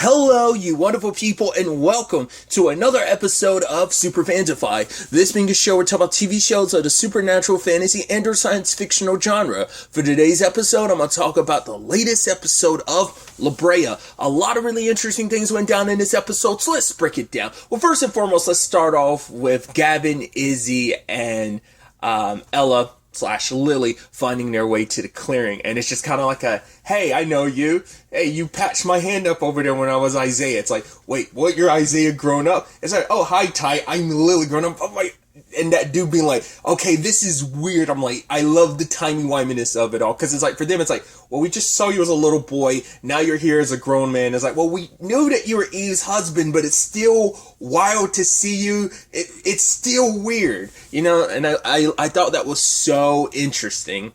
Hello, you wonderful people, and welcome to another episode of Super-Fanta-Fi. This being a show where we talk about TV shows of the supernatural, fantasy, and or science fictional genre. For today's episode, I'm going to talk about the latest episode of Brea. A lot of really interesting things went down in this episode, so let's break it down. Well, first and foremost, let's start off with Gavin, Izzy, and Ella / Lily finding their way to the clearing, and it's just kind of like a, hey, I know you. Hey, you patched my hand up over there when I was Isaiah. It's like, wait, what? You're Isaiah grown up? It's like, oh, hi, Ty. I'm Lily grown up. I'm like, and that dude being like, okay, this is weird. I'm like, I love the timey-wiminess of it all, because it's like, for them, it's like, well, we just saw you as a little boy. Now you're here as a grown man. It's like, well, we knew that you were Eve's husband, but it's still wild to see you. It's still weird, you know? And I thought that was so interesting.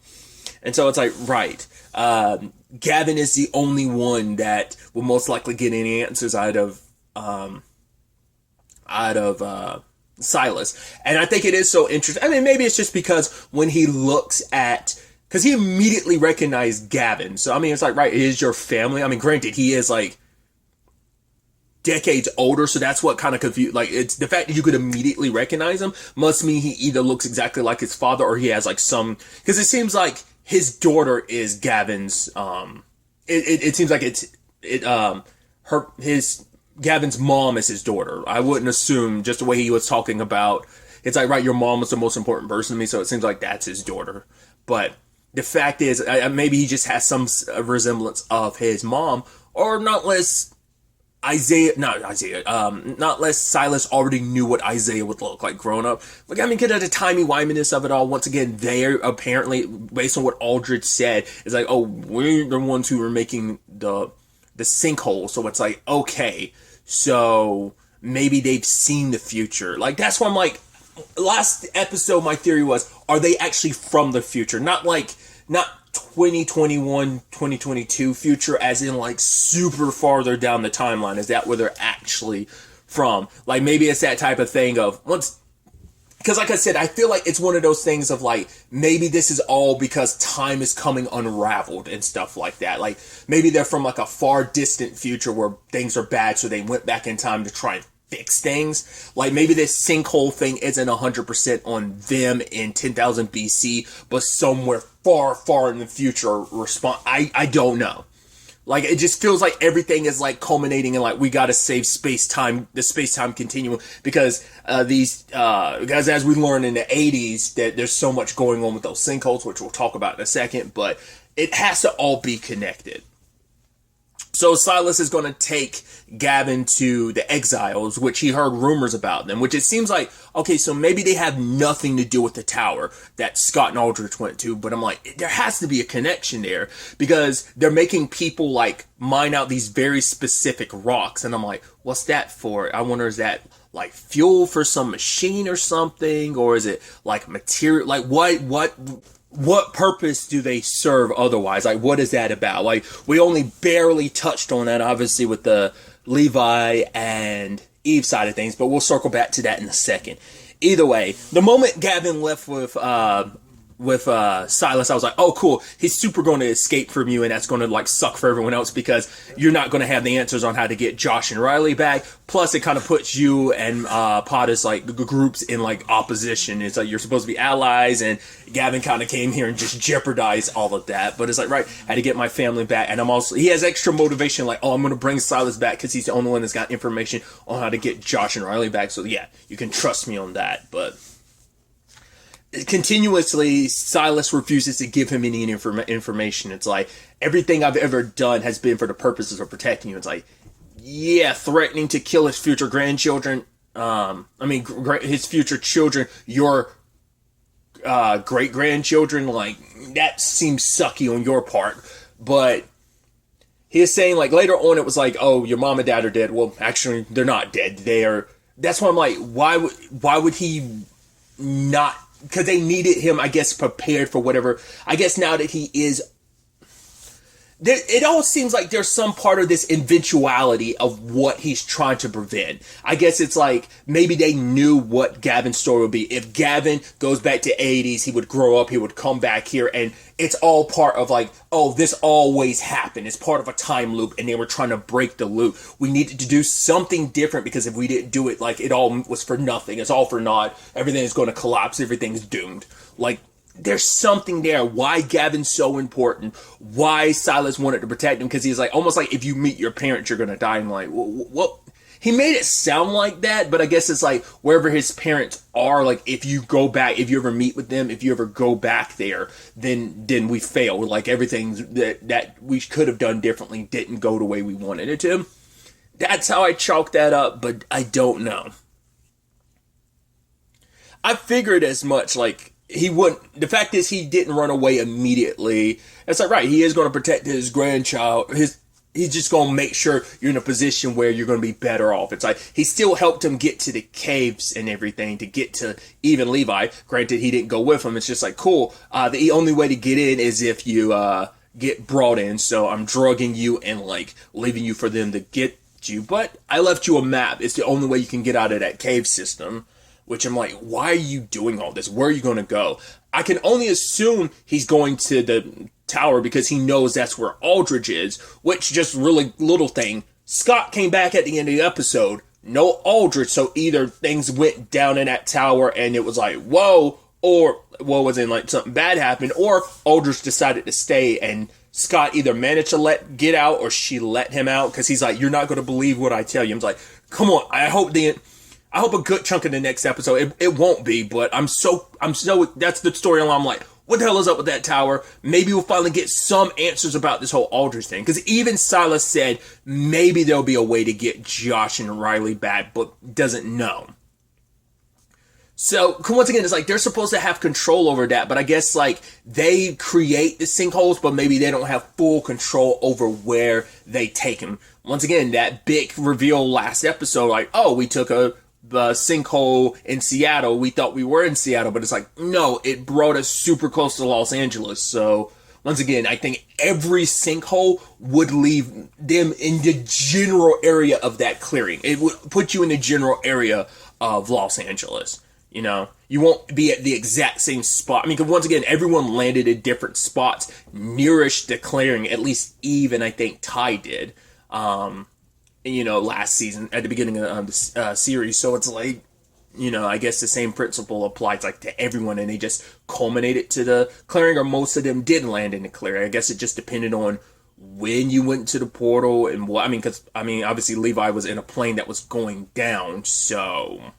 And so it's like, right, Gavin is the only one that will most likely get any answers out of Silas. And I think it is so interesting. I mean, maybe it's just because when he looks at, because he immediately recognized Gavin. So, I mean, it's like, right, it is your family. I mean, granted, he is like decades older, so that's what kind of confused, like, it's the fact that you could immediately recognize him must mean he either looks exactly like his father or he has like some, because it seems like his daughter is Gavin's, it seems like Gavin's mom is his daughter. I wouldn't assume, just the way he was talking about, it's like, right, your mom was the most important person to me, so it seems like that's his daughter. But the fact is, maybe he just has some resemblance of his mom, or not less not less Silas already knew what Isaiah would look like growing up. Like, I mean, because of the timey-wiminess of it all, once again, they're apparently, based on what Aldrich said, is like, oh, we're the ones who were making the sinkhole, so it's like, okay, so maybe they've seen the future. Like, that's why I'm like, last episode, my theory was, are they actually from the future? Not 2021, 2022 future, as in like super farther down the timeline. Is that where they're actually from? Like, maybe it's that type of thing of once, because like I said, I feel like it's one of those things of like, maybe this is all because time is coming unraveled and stuff like that. Like, maybe they're from like a far distant future where things are bad, so they went back in time to try and fix things. Like, maybe this sinkhole thing isn't 100% on them in 10,000 BC, but somewhere far, far in the future I don't know. Like, it just feels like everything is like culminating in like, we gotta save the space-time continuum, because guys, as we learned in the 80s, that there's so much going on with those sinkholes, which we'll talk about in a second, but it has to all be connected. So Silas is going to take Gavin to the Exiles, which he heard rumors about them, which it seems like, okay, so maybe they have nothing to do with the tower that Scott and Aldrich went to, but I'm like, there has to be a connection there, because they're making people like mine out these very specific rocks, and I'm like, what's that for? I wonder, is that like fuel for some machine or something, or is it like material, like what purpose do they serve otherwise? Like, what is that about? Like, we only barely touched on that, obviously, with the Levi and Eve side of things, but we'll circle back to that in a second. Either way, the moment Gavin left with Silas, I was like, oh, cool, he's super going to escape from you, and that's going to like suck for everyone else, because you're not going to have the answers on how to get Josh and Riley back. Plus, it kind of puts you and Potter's like groups in like opposition. It's like you're supposed to be allies, and Gavin kind of came here and just jeopardized all of that. But it's like, right, I had to get my family back, and he has extra motivation, like, oh, I'm going to bring Silas back because he's the only one that's got information on how to get Josh and Riley back. So yeah, you can trust me on that. But continuously, Silas refuses to give him any information. It's like, everything I've ever done has been for the purposes of protecting you. It's like, yeah, threatening to kill his future grandchildren, his future children, your great-grandchildren, like, that seems sucky on your part. But he is saying, like, later on it was like, oh, your mom and dad are dead. Well, actually, they're not dead. That's why I'm like, why would he not? Because they needed him, I guess, prepared for whatever. I guess now that he is, it all seems like there's some part of this eventuality of what he's trying to prevent. I guess it's like maybe they knew what Gavin's story would be. If Gavin goes back to 80s, he would grow up, he would come back here, and it's all part of like, oh, this always happened. It's part of a time loop, and they were trying to break the loop. We needed to do something different because if we didn't do it, like, it all was for nothing. It's all for naught. Everything is going to collapse. Everything's doomed. Like, there's something there. Why Gavin's so important. Why Silas wanted to protect him. Because he's like, almost like if you meet your parents, you're going to die. And like, what? He made it sound like that, but I guess it's like wherever his parents are, like if you go back, if you ever meet with them, if you ever go back there, then we failed. Like everything that we could have done differently didn't go the way we wanted it to. That's how I chalk that up, but I don't know. I figured as much, like, he wouldn't. The fact is, he didn't run away immediately. It's like, right, he is going to protect his grandchild. He's just going to make sure you're in a position where you're going to be better off. It's like, he still helped him get to the caves and everything to get to even Levi. Granted, he didn't go with him. It's just like, cool. The only way to get in is if you get brought in. So I'm drugging you and like leaving you for them to get you. But I left you a map. It's the only way you can get out of that cave system. Which I'm like, why are you doing all this? Where are you going to go? I can only assume he's going to the tower because he knows that's where Aldrich is. Which, just really little thing. Scott came back at the end of the episode. No Aldrich. So either things went down in that tower and it was like, whoa. Or, what was it, like something bad happened. Or Aldrich decided to stay and Scott either managed to get out or she let him out. Because he's like, you're not going to believe what I tell you. I'm like, come on. I hope a good chunk of the next episode, it won't be, but I'm so, that's the storyline. I'm like, what the hell is up with that tower? Maybe we'll finally get some answers about this whole Aldrich thing. Because even Silas said maybe there'll be a way to get Josh and Riley back, but doesn't know. So, once again, it's like they're supposed to have control over that, but I guess like they create the sinkholes, but maybe they don't have full control over where they take them. Once again, that big reveal last episode, like, oh, we took the sinkhole in Seattle. We thought we were in Seattle, but it's like, no, it brought us super close to Los Angeles. So once again, I think every sinkhole would leave them in the general area of that clearing. It would put you in the general area of Los Angeles. You know, you won't be at the exact same spot. I mean, because once again, everyone landed at different spots nearest the clearing. At least Eve and I think Ty did. You know, last season at the beginning of the series. So it's like, you know, I guess the same principle applies like to everyone, and they just culminated to the clearing, or most of them did land in the clearing. I guess it just depended on when you went to the portal and what. I mean, because obviously Levi was in a plane that was going down, so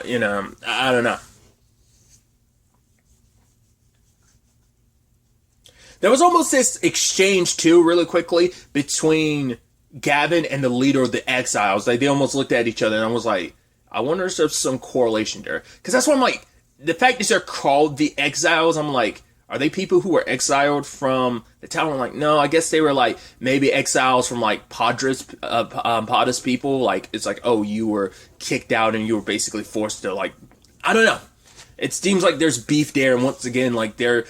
you know, I don't know. There was almost this exchange too, really quickly, between Gavin and the leader of the Exiles. Like, they almost looked at each other, and I was like, I wonder if there's some correlation there. Because that's what I'm like, the fact that they're called the Exiles, I'm like, are they people who were exiled from the town? I'm like, no, I guess they were like maybe exiles from like Padres people. Like, it's like, oh, you were kicked out and you were basically forced to, like, I don't know. It seems like there's beef there, and once again, like they're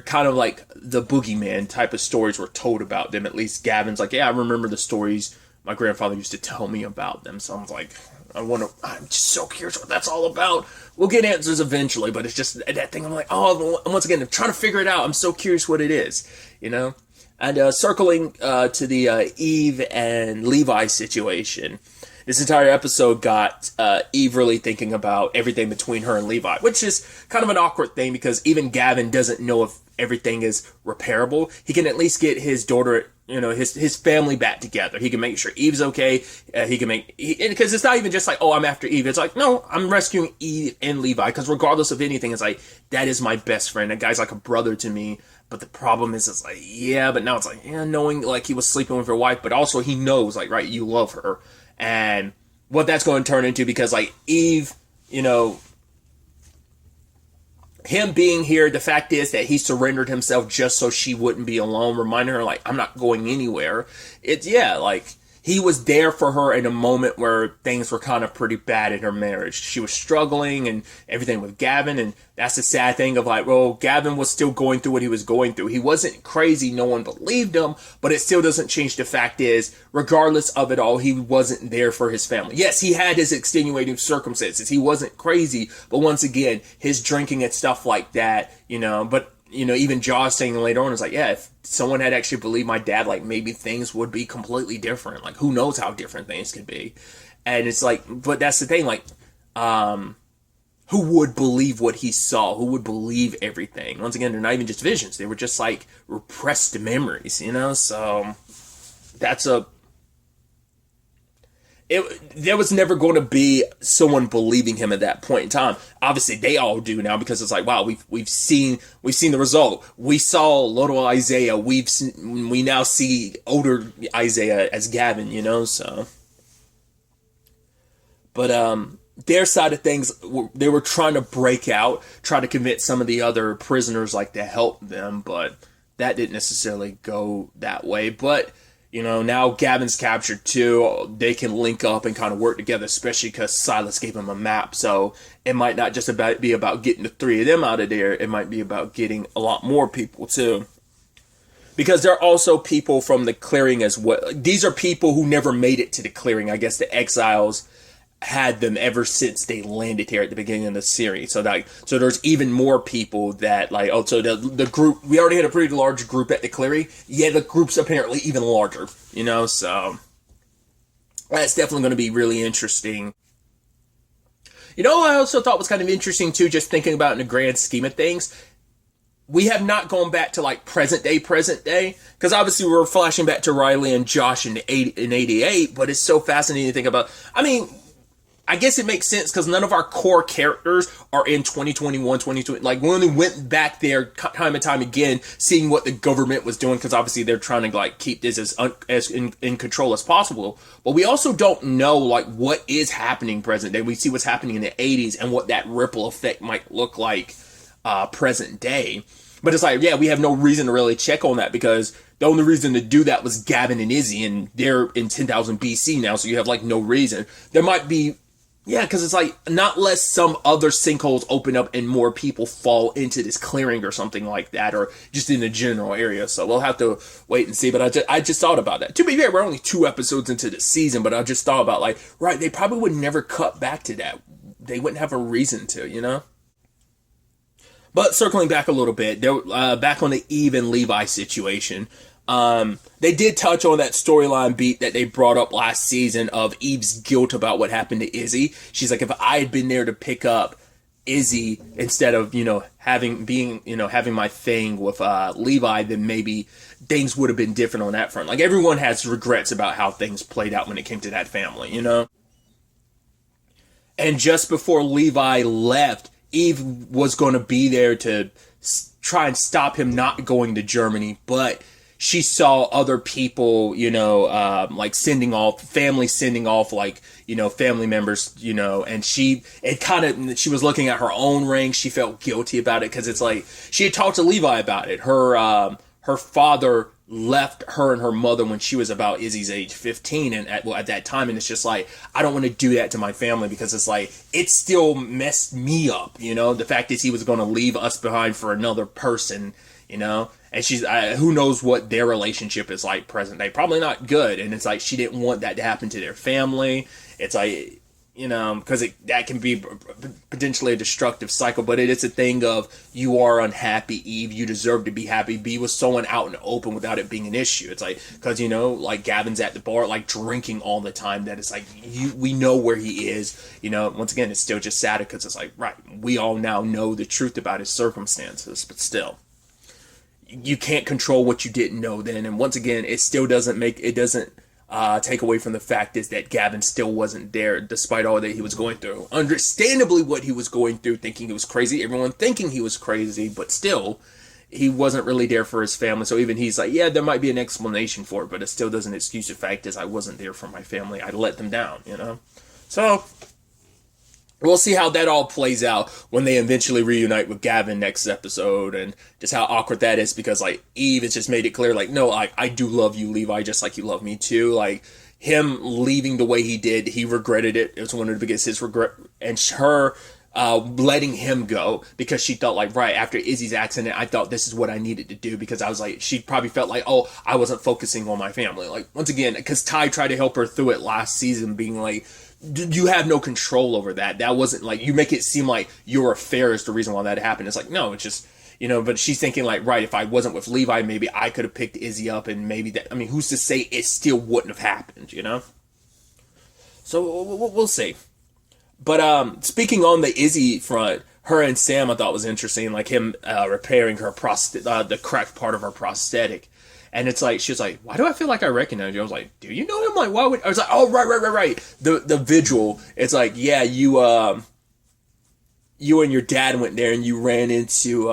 kind of like the boogeyman type of stories were told about them. At least Gavin's like, yeah, I remember the stories my grandfather used to tell me about them. So I was like, I'm just so curious what that's all about. We'll get answers eventually, but it's just that thing. I'm like, oh, once again, I'm trying to figure it out. I'm so curious what it is, you know. And circling to the Eve and Levi situation. This entire episode got Eve really thinking about everything between her and Levi, which is kind of an awkward thing because even Gavin doesn't know if everything is repairable. He can at least get his daughter, you know, his family back together. He can make sure Eve's okay. Because it's not even just like, oh, I'm after Eve. It's like, no, I'm rescuing Eve and Levi. Because regardless of anything, it's like, that is my best friend. That guy's like a brother to me. But the problem is, it's like, yeah, but now it's like, yeah, knowing like he was sleeping with her wife, but also he knows, like, right, you love her. And what that's going to turn into, because like Eve, you know, him being here, the fact is that he surrendered himself just so she wouldn't be alone, reminding her like, I'm not going anywhere. It's, yeah, like, he was there for her in a moment where things were kind of pretty bad in her marriage. She was struggling and everything with Gavin, and that's the sad thing of like, well, Gavin was still going through what he was going through. He wasn't crazy, no one believed him, but it still doesn't change the fact is, regardless of it all, he wasn't there for his family. Yes, he had his extenuating circumstances. He wasn't crazy, but once again, his drinking and stuff like that, but even Josh saying later on is like, yeah, if someone had actually believed my dad, like maybe things would be completely different. Like who knows how different things could be. And it's like, but that's the thing, like, who would believe what he saw? Who would believe everything? Once again, they're not even just visions. They were just like repressed memories, so there was never going to be someone believing him at that point in time. Obviously, they all do now because it's like, wow, we've seen the result. We saw little Isaiah. We now see older Isaiah as Gavin. So. But their side of things, they were trying to break out, try to convince some of the other prisoners like to help them, but that didn't necessarily go that way. But now Gavin's captured too. They can link up and kind of work together, especially because Silas gave him a map. So it might not just be about getting the three of them out of there. It might be about getting a lot more people too. Because there are also people from the clearing as well. These are people who never made it to the clearing. I guess the exiles had them ever since they landed here at the beginning of the series. So there's even more people that so the group, we already had a pretty large group at the clearing. Yeah, the group's apparently even larger, so that's definitely going to be really interesting. I also thought was kind of interesting too, just thinking about in the grand scheme of things. We have not gone back to present day, because obviously we're flashing back to Riley and Josh in 88, but it's so fascinating to think about. I guess it makes sense because none of our core characters are in 2021, 2020. Like, we only went back there time and time again, seeing what the government was doing, because obviously they're trying to keep this as in control as possible. But we also don't know what is happening present day. We see what's happening in the 80s and what that ripple effect might look like present day. But it's like, yeah, we have no reason to really check on that because the only reason to do that was Gavin and Izzy, and they're in 10,000 BC now, so you have no reason. There might be. Yeah, because it's not unless some other sinkholes open up and more people fall into this clearing or something like that, or just in the general area. So we'll have to wait and see. But I just thought about that. To be fair, we're only 2 episodes into the season, but I just thought about right, they probably would never cut back to that. They wouldn't have a reason to, But circling back a little bit, back on the Eve and Levi situation. They did touch on that storyline beat that they brought up last season of Eve's guilt about what happened to Izzy. She's like, if I had been there to pick up Izzy instead of, having my thing with Levi, then maybe things would have been different on that front. Everyone has regrets about how things played out when it came to that family, And just before Levi left, Eve was going to be there to try and stop him not going to Germany, but she saw other people, sending off, family family members, and she was looking at her own ring. She felt guilty about it because it's she had talked to Levi about it. Her father left her and her mother when she was about Izzy's age 15, and at that time, and it's just I don't want to do that to my family because it's it still messed me up, the fact is he was going to leave us behind for another person, and she's, who knows what their relationship is like present day. Probably not good. And it's she didn't want that to happen to their family. It's because that can be potentially a destructive cycle. But it is a thing of, you are unhappy, Eve. You deserve to be happy. Be with someone out in the open without it being an issue. It's because, Gavin's at the bar, drinking all the time. That it's we know where he is. Once again, it's still just sad because it's right, we all now know the truth about his circumstances, but still. You can't control what you didn't know then, and once again, it still doesn't take away from the fact is that Gavin still wasn't there despite all that he was going through. Understandably, what he was going through, thinking he was crazy, everyone thinking he was crazy, but still, he wasn't really there for his family. So even he's yeah, there might be an explanation for it, but it still doesn't excuse the fact is I wasn't there for my family. I let them down, So we'll see how that all plays out when they eventually reunite with Gavin next episode, and just how awkward that is because Eve has just made it clear no, I do love you, Levi, just like you love me too. him leaving the way he did, he regretted it. It was one of the biggest his regret, and her letting him go because she felt like, right after Izzy's accident, I thought this is what I needed to do, because I was like, she probably felt like, oh, I wasn't focusing on my family. Like, once again, because Ty tried to help her through it last season, being like, you have no control over that. That wasn't like, you make it seem like your affair is the reason why that happened. It's like, no, it's just, but she's thinking like, right, if I wasn't with Levi, maybe I could have picked Izzy up, and maybe that, I mean, who's to say it still wouldn't have happened, So we'll see. But speaking on the Izzy front, her and Sam I thought was interesting, like him repairing her the cracked part of her prosthetic. And it's like, she was like, why do I feel like I recognize you? I was like, do you know him? Like, why would, I was like, oh, right. The vigil. It's like, yeah, you and your dad went there and you ran into,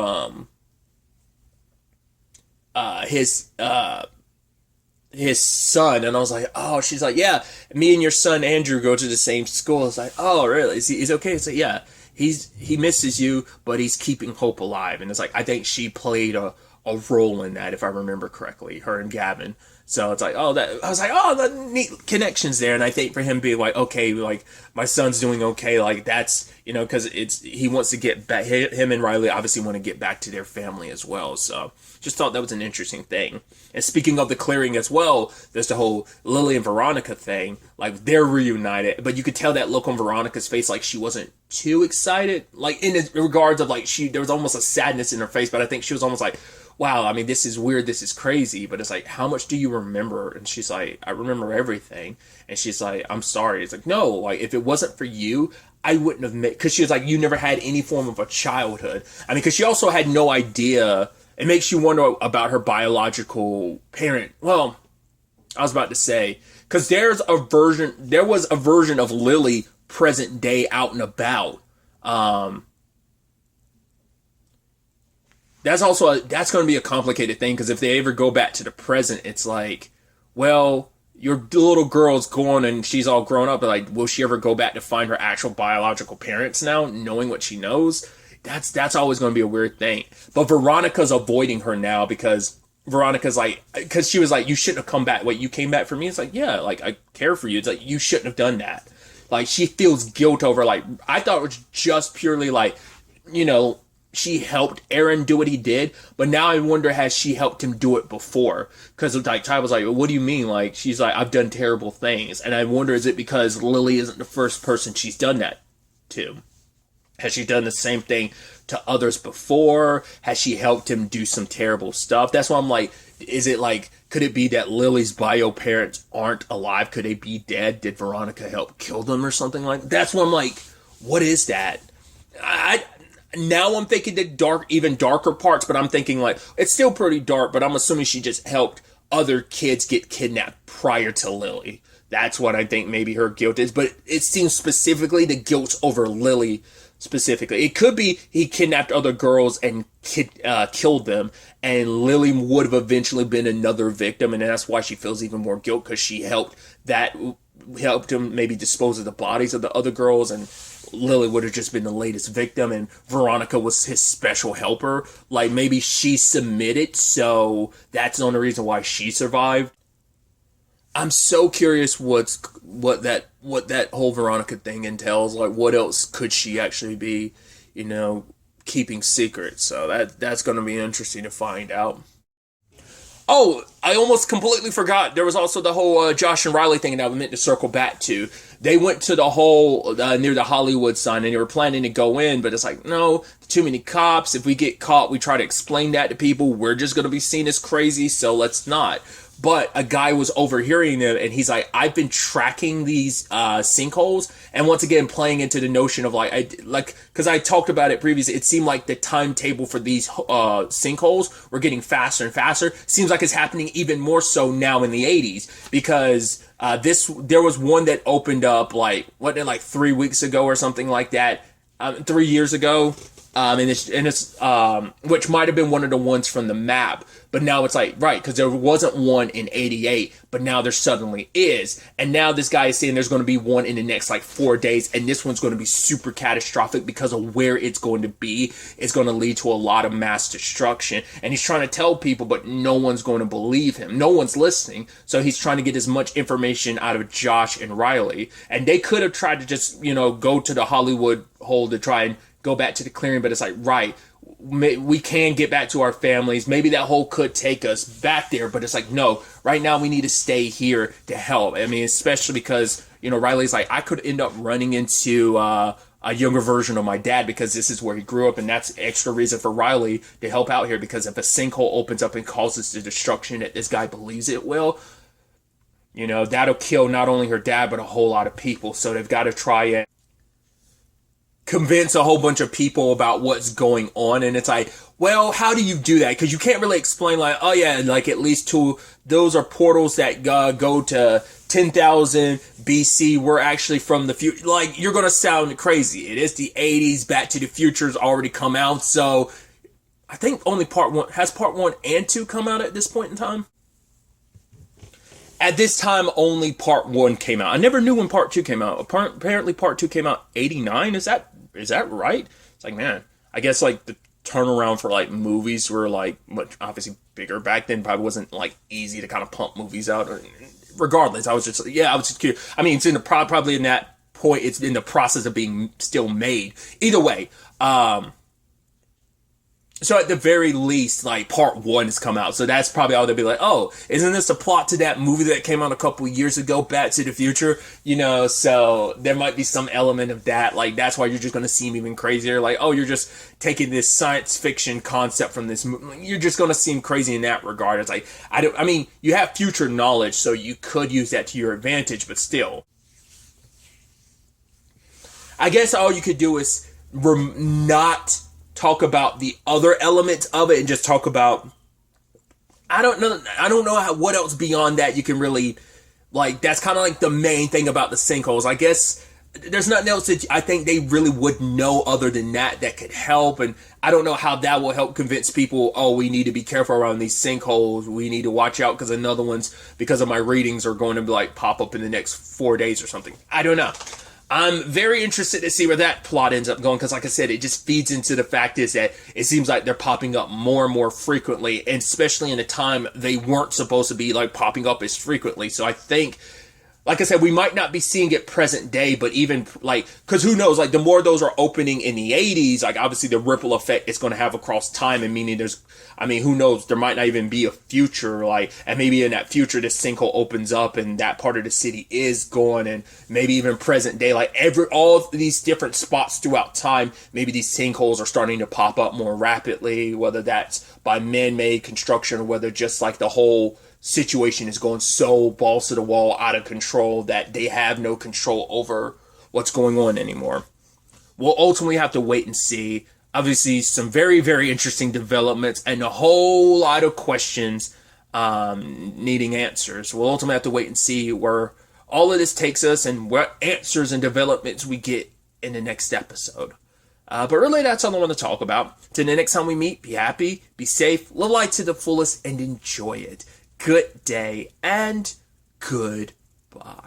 his son. And I was like, oh, she's like, yeah, me and your son Andrew go to the same school. It's like, oh, really? Is he okay? It's like, yeah, he misses you, but he's keeping hope alive. And it's like, I think she played a role in that, if I remember correctly, her and Gavin. So it's like, oh, that, I was like, oh, the neat connections there. And I think for him being like, okay, like my son's doing okay, like that's, because he wants to get back. Him and Riley obviously want to get back to their family as well. So just thought that was an interesting thing. And speaking of the clearing as well, there's the whole Lily and Veronica thing. Like, they're reunited, but you could tell that look on Veronica's face, like she wasn't too excited. Like, in regards of like, there was almost a sadness in her face, but I think she was almost like, wow, I mean, this is weird, this is crazy, but it's like, how much do you remember? And she's like, I remember everything. And she's like, I'm sorry. It's like, no, like, if it wasn't for you, I wouldn't have made, because she was like, you never had any form of a childhood. I mean, because she also had no idea. It makes you wonder about her biological parent. Well, I was about to say, because there was a version of Lily present day out and about. That's going to be a complicated thing, because if they ever go back to the present, it's like, well, your little girl's gone and she's all grown up, but like, will she ever go back to find her actual biological parents now, knowing what she knows? That's always going to be a weird thing. But Veronica's avoiding her now, because Veronica's like, because she was like, you shouldn't have come back. Wait, you came back for me? It's like, yeah, like, I care for you. It's like, you shouldn't have done that. Like, she feels guilt over, like, I thought it was just purely like, she helped Aaron do what he did, but now I wonder, has she helped him do it before? Because like Ty was like, well, what do you mean? Like, she's like, I've done terrible things. And I wonder, is it because Lily isn't the first person she's done that to? Has she done the same thing to others before? Has she helped him do some terrible stuff? That's why I'm like, is it like, could it be that Lily's bio parents aren't alive? Could they be dead? Did Veronica help kill them or something like that? That's why I'm like, what is that? Now I'm thinking the even darker parts, but I'm thinking like, it's still pretty dark, but I'm assuming she just helped other kids get kidnapped prior to Lily. That's what I think maybe her guilt is, but it seems specifically the guilt's over Lily specifically. It could be he kidnapped other girls and killed them, and Lily would have eventually been another victim, and that's why she feels even more guilt, because she helped him maybe dispose of the bodies of the other girls, and Lily would have just been the latest victim, and Veronica was his special helper. Like, maybe she submitted, so that's the only reason why she survived. I'm so curious what that whole Veronica thing entails. Like, what else could she actually be, keeping secret? So that's going to be interesting to find out. Oh, I almost completely forgot. There was also the whole Josh and Riley thing that we meant to circle back to. They went to the whole near the Hollywood sign, and they were planning to go in, but it's like, no, too many cops. If we get caught, we try to explain that to people. We're just going to be seen as crazy, so let's not. But a guy was overhearing them, and he's like, I've been tracking these sinkholes, and once again playing into the notion of because I talked about it previously, it seemed like the timetable for these sinkholes were getting faster and faster. Seems like it's happening even more so now in the 80s, because there was one that opened up like 3 weeks ago or something like that, 3 years ago. Which might have been one of the ones from the map, but now it's like, right, because there wasn't one in 88, but now there suddenly is. And now this guy is saying there's going to be one in the next like 4 days, and this one's going to be super catastrophic because of where it's going to be. It's going to lead to a lot of mass destruction. And he's trying to tell people, but no one's going to believe him. No one's listening. So he's trying to get as much information out of Josh and Riley. And they could have tried to just, go to the Hollywood hole to try and go back to the clearing, but it's like, right, we can get back to our families. Maybe that hole could take us back there, but it's like, no, right now we need to stay here to help. I mean, especially because, Riley's like, I could end up running into a younger version of my dad because this is where he grew up, and that's extra reason for Riley to help out here, because if a sinkhole opens up and causes the destruction that this guy believes it will, that'll kill not only her dad, but a whole lot of people. So they've got to try and convince a whole bunch of people about what's going on. And it's like, well, how do you do that? Because you can't really explain like, oh yeah, like at least those are portals that go to 10,000 BC. We're actually from the future. Like, you're going to sound crazy. It is the 80s. Back to the Future's already come out. So I think only part 1, has part 1 and 2 come out at this point in time? At this time, only part 1 came out. I never knew when part 2 came out. Apparently part 2 came out 89. Is that right? It's like, man, I guess like the turnaround for like movies were like much obviously bigger back then. Probably wasn't like easy to kind of pump movies out. Regardless, I was just curious. I mean, it's probably in that point, it's in the process of being still made. Either way, so at the very least, like, part 1 has come out. So that's probably all they'll be like, oh, isn't this a plot to that movie that came out a couple years ago, Back to the Future? So there might be some element of that. Like, that's why you're just going to seem even crazier. Like, oh, you're just taking this science fiction concept from this movie. You're just going to seem crazy in that regard. It's like, I mean, you have future knowledge, so you could use that to your advantage, but still. I guess all you could do is not talk about the other elements of it and just talk about, I don't know what else beyond that you can really, like, that's kind of like the main thing about the sinkholes. I guess there's nothing else that I think they really would know other than that could help, and I don't know how that will help convince people, oh, we need to be careful around these sinkholes, we need to watch out because another ones, because of my readings, are going to be like pop up in the next 4 days or something. I don't know. I'm very interested to see where that plot ends up going, because like I said, it just feeds into the fact is that it seems like they're popping up more and more frequently, and especially in a time they weren't supposed to be like popping up as frequently. So I think, like I said, we might not be seeing it present day, but even like, because who knows, like the more those are opening in the 80s, like obviously the ripple effect it's going to have across time, and meaning who knows, there might not even be a future, like, and maybe in that future this sinkhole opens up and that part of the city is gone, and maybe even present day, like all these different spots throughout time, maybe these sinkholes are starting to pop up more rapidly, whether that's by man-made construction or whether just like the whole situation is going so balls to the wall out of control that they have no control over what's going on anymore. We'll ultimately have to wait and see. Obviously, some very, very interesting developments and a whole lot of questions needing answers. We'll ultimately have to wait and see where all of this takes us and what answers and developments we get in the next episode. But really, that's all I want to talk about. Till the next time we meet, be happy, be safe, live life to the fullest, and enjoy it. Good day and goodbye.